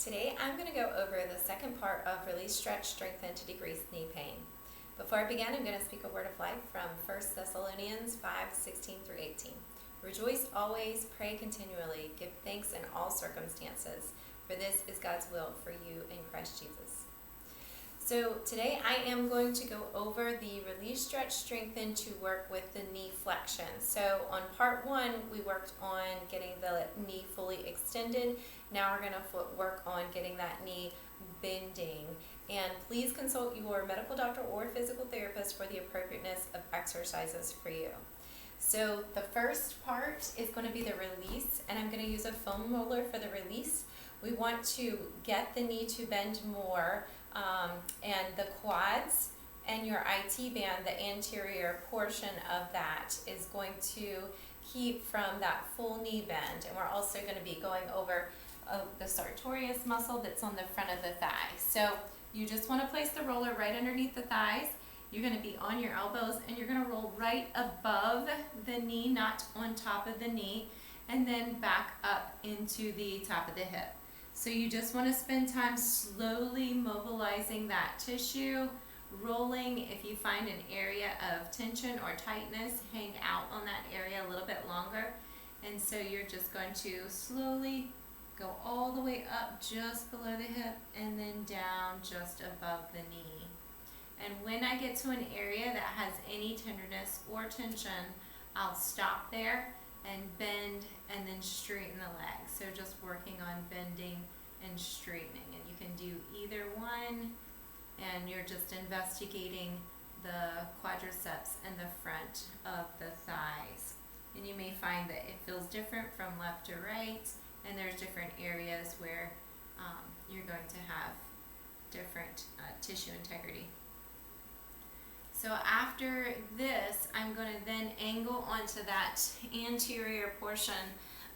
Today I'm going to go over the second part of Release, Stretch, Strengthen to Decrease Knee Pain. Before I begin, I'm going to speak a word of life from 1 Thessalonians 5:16 through 18. Rejoice always, pray continually, give thanks in all circumstances, for this is God's will for you in Christ Jesus. So today I am going to go over the Release, Stretch, Strengthen to work with the knee flexion. So on part 1, we worked on getting the knee fully extended. Now we're going to work on getting that knee bending. And please consult your medical doctor or physical therapist for the appropriateness of exercises for you. So the first part is going to be the release, and I'm going to use a foam roller for the release. We want to get the knee to bend more, and the quads and your IT band, the anterior portion of that, is going to keep from that full knee bend. And we're also going to be going over the sartorius muscle that's on the front of the thigh. So you just want to place the roller right underneath the thighs. You're going to be on your elbows, and you're going to roll right above the knee, not on top of the knee, and then back up into the top of the hip. So you just want to spend time slowly mobilizing that tissue, rolling. If you find an area of tension or tightness, hang out on that area a little bit longer. And so you're just going to slowly go all the way up just below the hip and then down just above the knee. And when I get to an area that has any tenderness or tension, I'll stop there and bend and then straighten the leg. So just working on bending and straightening. And you can do either one, and you're just investigating the quadriceps and the front of the thighs. And you may find that it feels different from left to right, and there's different areas where you're going to have different tissue integrity. So after this, I'm going to then angle onto that anterior portion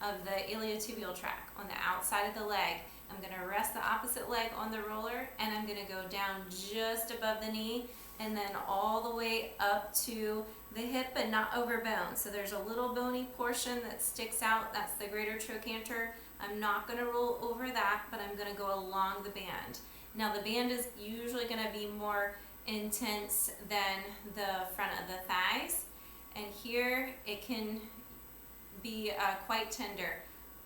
of the iliotibial tract on the outside of the leg. I'm going to rest the opposite leg on the roller, and I'm going to go down just above the knee and then all the way up to the hip, but not over bone. So there's a little bony portion that sticks out. That's the greater trochanter. I'm not going to roll over that, but I'm going to go along the band. Now the band is usually going to be more intense than the front of the thighs, and here it can be quite tender.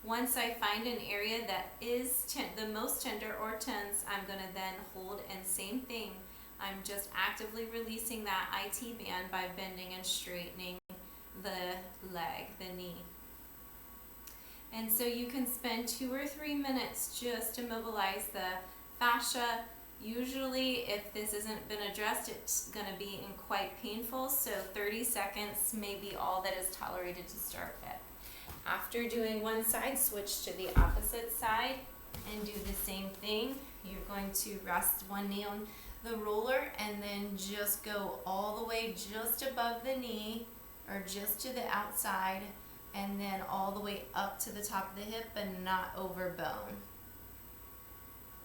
Once I find an area that is the most tender or tense, I'm going to then hold, and same thing, I'm just actively releasing that IT band by bending and straightening the leg, the knee. And so you can spend 2 or 3 minutes just to mobilize the fascia. Usually, if this hasn't been addressed, it's going to be quite painful, so 30 seconds may be all that is tolerated to start with. After doing one side, switch to the opposite side and do the same thing. You're going to rest one knee on the roller and then just go all the way just above the knee or just to the outside, and then all the way up to the top of the hip and not over bone.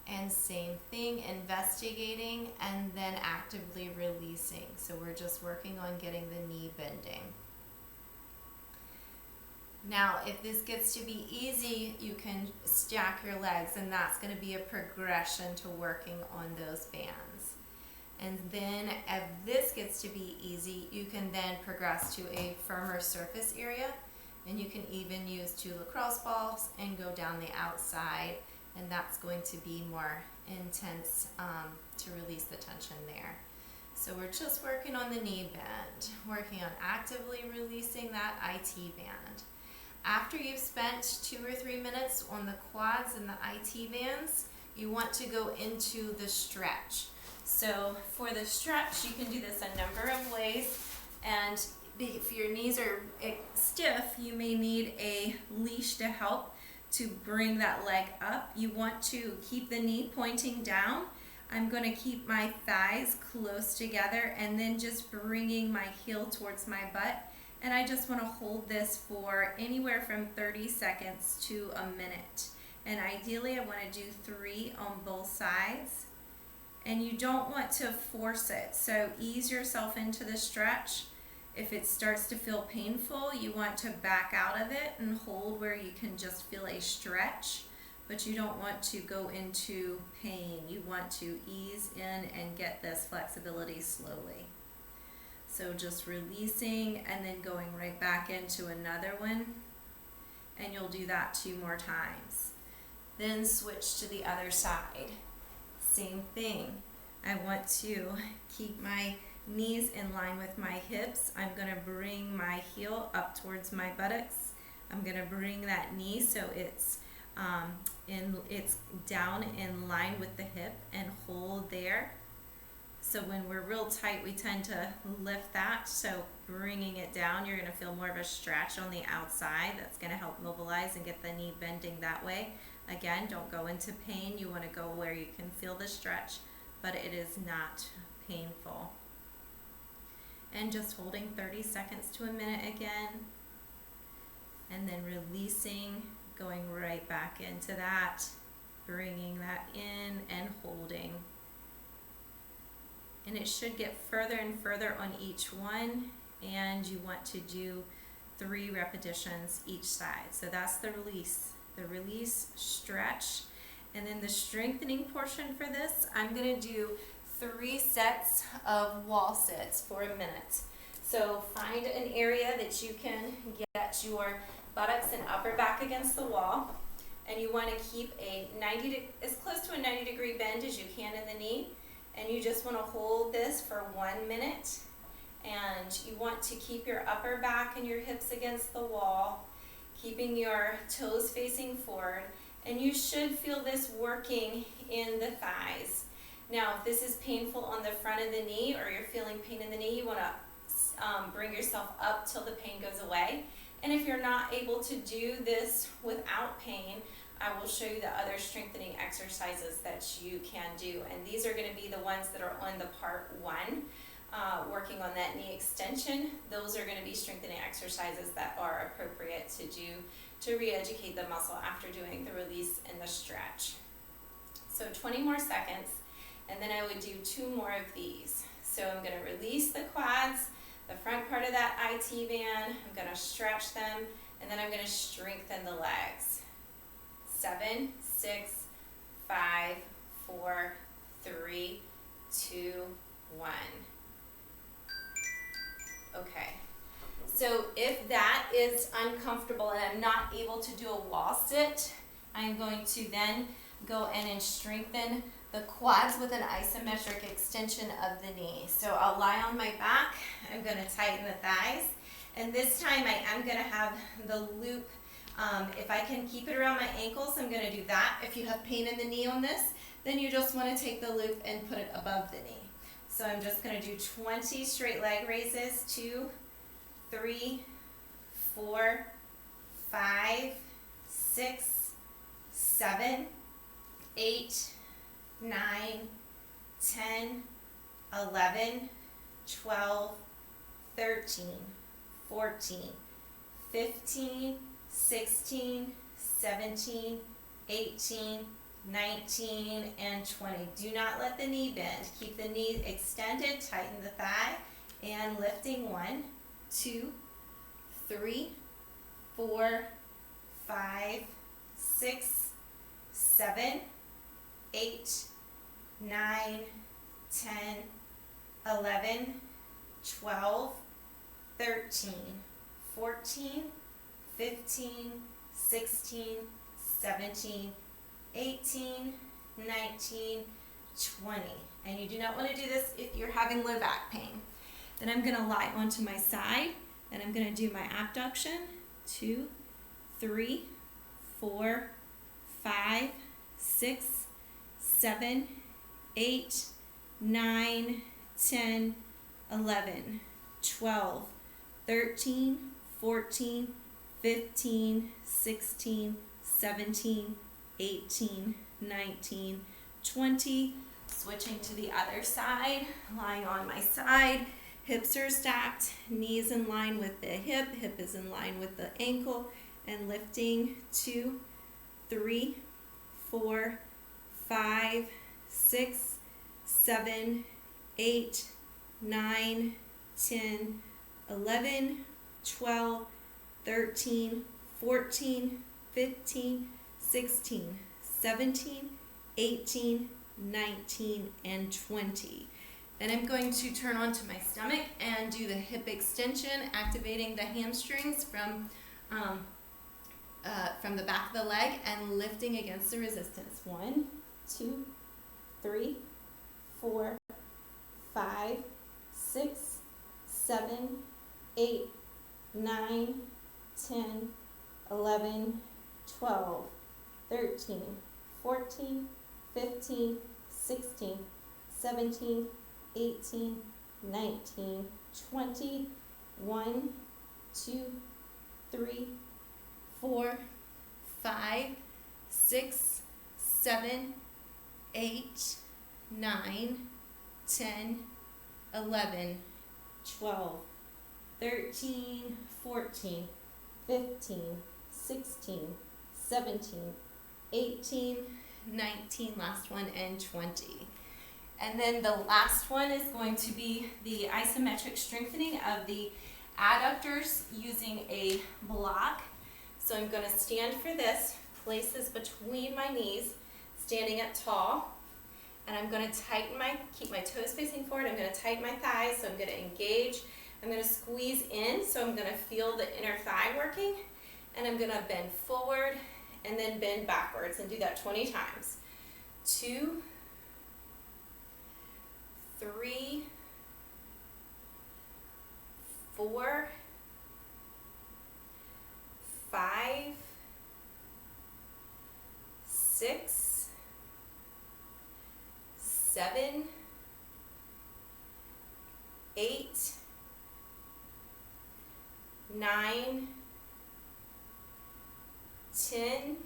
And same thing, investigating and then actively releasing. So we're just working on getting the knee bending. Now, if this gets to be easy, you can stack your legs, and that's going to be a progression to working on those bands. And then if this gets to be easy, you can then progress to a firmer surface area, and you can even use 2 lacrosse balls and go down the outside, and that's going to be more intense to release the tension there. So we're just working on the knee bend, working on actively releasing that IT band. After you've spent 2 or 3 minutes on the quads and the IT bands, you want to go into the stretch. So for the stretch, you can do this a number of ways, and if your knees are stiff, you may need a leash to help to bring that leg up. You want to keep the knee pointing down. I'm going to keep my thighs close together and then just bringing my heel towards my butt. And I just want to hold this for anywhere from 30 seconds to a minute. And ideally, I want to do 3 on both sides. And you don't want to force it, so ease yourself into the stretch. If it starts to feel painful, you want to back out of it and hold where you can just feel a stretch. but you don't want to go into pain. You want to ease in and get this flexibility slowly. So just releasing and then going right back into another one, and you'll do that 2 more times. Then switch to the other side. Same thing. I want to keep my knees in line with my hips. I'm going to bring my heel up towards my buttocks. I'm going to bring that knee so it's down in line with the hip and hold there. So when we're real tight, we tend to lift that. So bringing it down, you're going to feel more of a stretch on the outside. That's going to help mobilize and get the knee bending that way. Again, don't go into pain. You want to go where you can feel the stretch, but it is not painful. And just holding 30 seconds to a minute again. And then releasing, going right back into that, bringing that in and holding. And it should get further and further on each one, and you want to do 3 repetitions each side. So that's the release, stretch, and then the strengthening portion for this, I'm going to do 3 sets of wall sits for a minute. So find an area that you can get your buttocks and upper back against the wall, and you want to keep as close to a 90-degree bend as you can in the knee, and you just want to hold this for 1 minute, and you want to keep your upper back and your hips against the wall, keeping your toes facing forward, and you should feel this working in the thighs. Now, if this is painful on the front of the knee or you're feeling pain in the knee, you want to bring yourself up till the pain goes away. And if you're not able to do this without pain, I will show you the other strengthening exercises that you can do. And these are going to be the ones that are on the part 1, working on that knee extension. Those are going to be strengthening exercises that are appropriate to do to re-educate the muscle after doing the release and the stretch. So 20 more seconds, and then I would do 2 more of these. So I'm going to release the quads, the front part of that IT band. I'm going to stretch them, and then I'm going to strengthen the legs. 7, 6, 5, 4, 3, 2, 1. Okay. So if that is uncomfortable and I'm not able to do a wall sit, I'm going to then go in and strengthen the quads with an isometric extension of the knee. So I'll lie on my back. I'm going to tighten the thighs. And this time I am going to have the loop. If I can keep it around my ankles, I'm going to do that. If you have pain in the knee on this, then you just want to take the loop and put it above the knee. So I'm just going to do 20 straight leg raises. 2, 3, 4, 5, 6, 7, 8, 9, 10, 11, 12, 13, 14, 15, 16, 17, 18, 19, and 20. Do not let the knee bend. Keep the knee extended, tighten the thigh, and lifting 1, 2, 3, 4, 5, 6, 7, 8, 9, 10, 11, 12, 13, 14, 15, 16, 17, 18, 19, 20. And you do not want to do this if you're having low back pain. Then I'm going to lie onto my side, and I'm going to do my abduction. 2, 3, 4, 5, 6, 7, 8, 9, 10, 11, 12, 13, 14, 15, 16, 17, 18, 19, 20. Switching to the other side, lying on my side. Hips are stacked, knees in line with the hip is in line with the ankle, and lifting 2, 3, 4, 5, 6, 7, 8, 9, 10, 11, 12, 13, 14, 15, 16, 17, 18, 19, and 20. Then I'm going to turn onto my stomach and do the hip extension, activating the hamstrings from the back of the leg and lifting against the resistance. 1, 2, 3, 4, 5, 6, 7, 8, 9, 10, 11, 12, 13, 14, 15, 16, 17, 18, 19, 20, 1, 2, 3, 4, 5, 6, 7, 8, 9, 10, 11, 12, 13, 14, 15, 16, 17, 18, 19, last one, and 20. And then the last one is going to be the isometric strengthening of the adductors using a block. So I'm going to stand for this, place this between my knees, standing up tall, and I'm going to keep my toes facing forward. I'm going to tighten my thighs, so I'm going to engage. I'm going to squeeze in, so I'm going to feel the inner thigh working, and I'm going to bend forward and then bend backwards and do that 20 times. 2, 3, 4, 5, 6, 7, 8, 9, 10,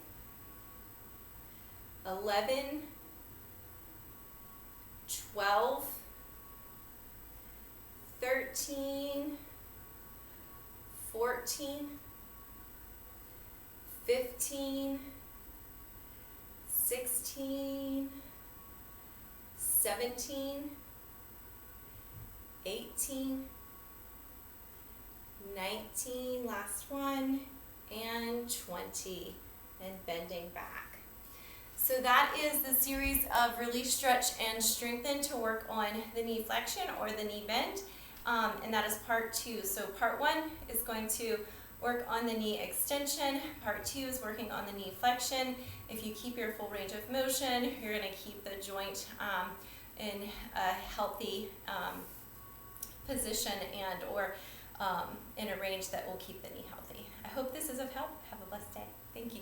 11, 12, 13, 14, 15, 16, 17, 18, 19, last one, and 20, and bending back. So that is the series of release, stretch, and strengthen to work on the knee flexion or the knee bend, and that is part 2. So part 1 is going to work on the knee extension. Part 2 is working on the knee flexion. If you keep your full range of motion, you're going to keep the joint in a healthy position and or in a range that will keep the knee healthy. I hope this is of help. Have a blessed day. Thank you.